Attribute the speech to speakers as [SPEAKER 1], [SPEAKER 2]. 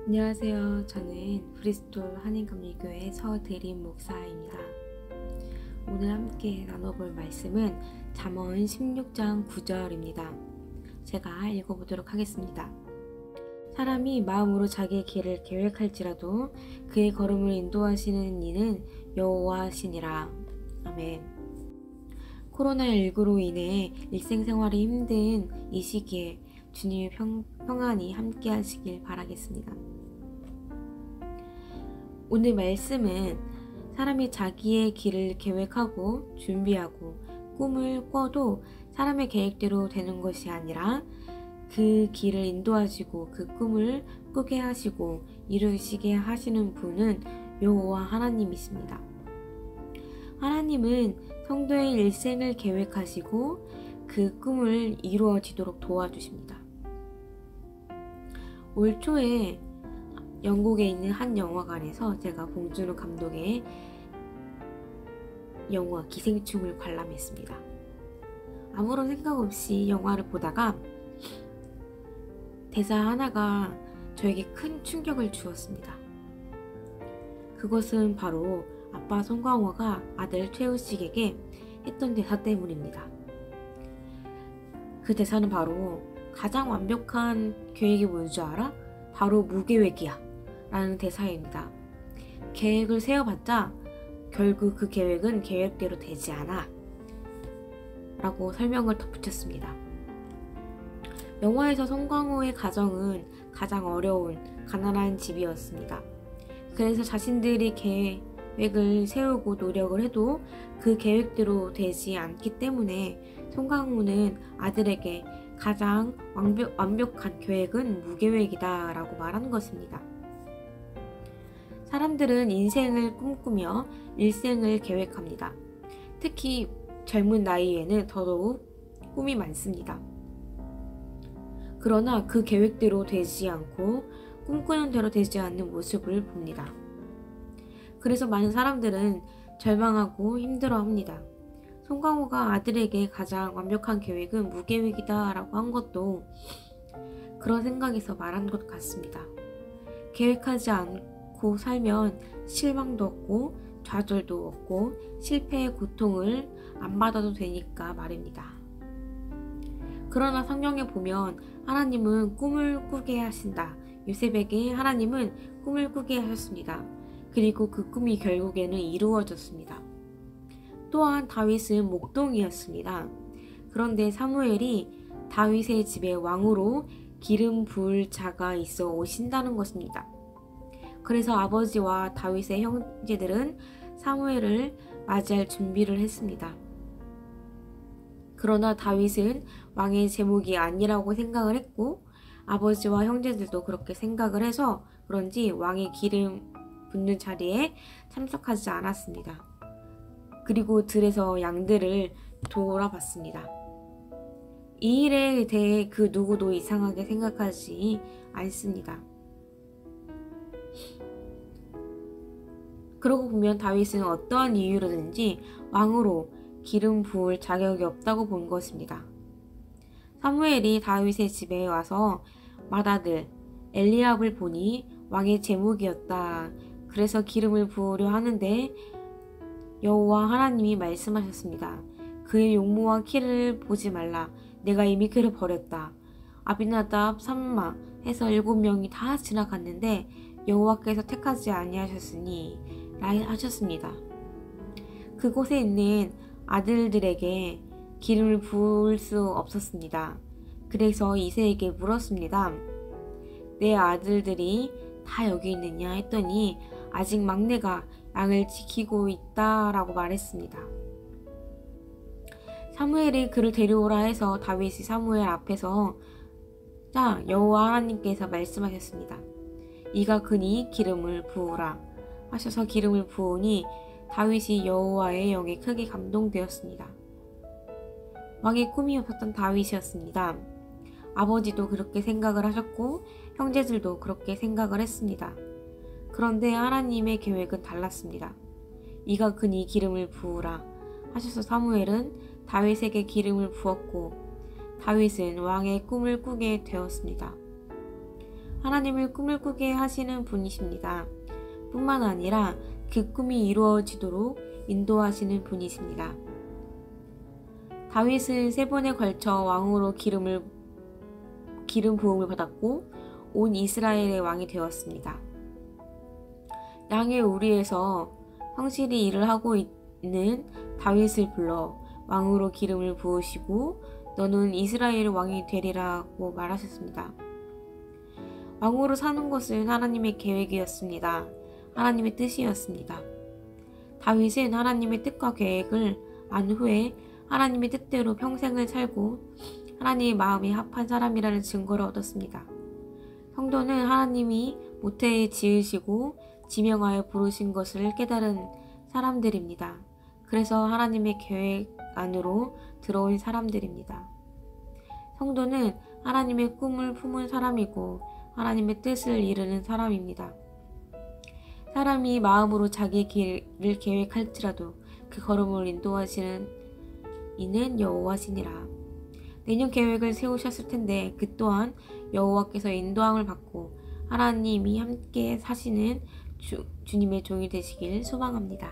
[SPEAKER 1] 안녕하세요. 저는 브리스톨 한인감리교회 서대림 목사입니다. 오늘 함께 나눠볼 말씀은 잠언 16장 9절입니다. 제가 읽어보도록 하겠습니다. 사람이 마음으로 자기의 길을 계획할지라도 그의 걸음을 인도하시는 이는 여호와시니라. 아멘. 코로나19로 인해 일상생활이 힘든 이 시기에 주님의 평안이 함께 하시길 바라겠습니다. 오늘 말씀은 사람이 자기의 길을 계획하고 준비하고 꿈을 꿔도 사람의 계획대로 되는 것이 아니라 그 길을 인도하시고 그 꿈을 꾸게 하시고 이루시게 하시는 분은 여호와 하나님이십니다. 하나님은 성도의 일생을 계획하시고 그 꿈을 이루어지도록 도와주십니다. 올 초에 영국에 있는 한 영화관에서 제가 봉준호 감독의 영화 기생충을 관람했습니다. 아무런 생각 없이 영화를 보다가 대사 하나가 저에게 큰 충격을 주었습니다. 그것은 바로 아빠 송강호가 아들 최우식에게 했던 대사 때문입니다. 그 대사는 바로 가장 완벽한 계획이 뭔 줄 알아? 바로 무계획이야 라는 대사입니다. 계획을 세워봤자 결국 그 계획은 계획대로 되지 않아 라고 설명을 덧붙였습니다. 영화에서 송강호의 가정은 가장 어려운 가난한 집이었습니다. 그래서 자신들이 계획을 세우고 노력을 해도 그 계획대로 되지 않기 때문에 송강호는 아들에게 가장 완벽한 계획은 무계획이다 라고 말하는 것입니다. 사람들은 인생을 꿈꾸며 일생을 계획합니다. 특히 젊은 나이에는 더더욱 꿈이 많습니다. 그러나 그 계획대로 되지 않고 꿈꾸는 대로 되지 않는 모습을 봅니다. 그래서 많은 사람들은 절망하고 힘들어합니다. 송강호가 아들에게 가장 완벽한 계획은 무계획이다 라고 한 것도 그런 생각에서 말한 것 같습니다. 계획하지 않고 살면 실망도 없고 좌절도 없고 실패의 고통을 안 받아도 되니까 말입니다. 그러나 성경에 보면 하나님은 꿈을 꾸게 하신다. 요셉에게 하나님은 꿈을 꾸게 하셨습니다. 그리고 그 꿈이 결국에는 이루어졌습니다. 또한 다윗은 목동이었습니다. 그런데 사무엘이 다윗의 집에 왕으로 기름 부을 자가 있어 오신다는 것입니다. 그래서 아버지와 다윗의 형제들은 사무엘을 맞이할 준비를 했습니다. 그러나 다윗은 왕의 제목이 아니라고 생각을 했고 아버지와 형제들도 그렇게 생각을 해서 그런지 왕의 기름 붓는 자리에 참석하지 않았습니다. 그리고 들에서 양들을 돌아봤습니다. 이 일에 대해 그 누구도 이상하게 생각하지 않습니다. 그러고 보면 다윗은 어떠한 이유로든지 왕으로 기름 부을 자격이 없다고 본 것입니다. 사무엘이 다윗의 집에 와서 맏아들 엘리압을 보니 왕의 제목이었다. 그래서 기름을 부으려 하는데 여호와 하나님이 말씀하셨습니다. 그의 용모와 키를 보지 말라. 내가 이미 그를 버렸다. 아비나답, 삼마 해서 7명이 다 지나갔는데 여호와께서 택하지 아니하셨으니 하셨습니다. 그곳에 있는 아들들에게 기름을 부을 수 없었습니다. 그래서 이새에게 물었습니다. 내 아들들이 다 여기 있느냐 했더니 아직 막내가 양을 지키고 있다라고 말했습니다. 사무엘이 그를 데려오라 해서 다윗이 사무엘 앞에서 자 여호와 하나님께서 말씀하셨습니다. 이가 그니 기름을 부으라 하셔서 기름을 부으니 다윗이 여호와의 영에 크게 감동되었습니다. 왕의 꿈이 없었던 다윗이었습니다. 아버지도 그렇게 생각을 하셨고 형제들도 그렇게 생각을 했습니다. 그런데 하나님의 계획은 달랐습니다. 이가 그니 기름을 부으라 하셔서 사무엘은 다윗에게 기름을 부었고 다윗은 왕의 꿈을 꾸게 되었습니다. 하나님을 꿈을 꾸게 하시는 분이십니다. 뿐만 아니라 그 꿈이 이루어지도록 인도하시는 분이십니다. 다윗은 3번에 걸쳐 왕으로 기름 부음을 받았고 온 이스라엘의 왕이 되었습니다. 양의 우리에서 성실히 일을 하고 있는 다윗을 불러 왕으로 기름을 부으시고 너는 이스라엘의 왕이 되리라고 말하셨습니다. 왕으로 사는 것은 하나님의 계획이었습니다. 하나님의 뜻이었습니다. 다윗은 하나님의 뜻과 계획을 안 후에 하나님의 뜻대로 평생을 살고 하나님의 마음에 합한 사람이라는 증거를 얻었습니다. 성도는 하나님이 모태에 지으시고 지명하여 부르신 것을 깨달은 사람들입니다. 그래서 하나님의 계획 안으로 들어온 사람들입니다. 성도는 하나님의 꿈을 품은 사람이고 하나님의 뜻을 이루는 사람입니다. 사람이 마음으로 자기의 길을 계획할지라도 그 걸음을 인도하시는 이는 여호와시니라. 내년 계획을 세우셨을 텐데 그 또한 여호와께서 인도함을 받고 하나님이 함께 사시는 주님의 종이 되시길 소망합니다.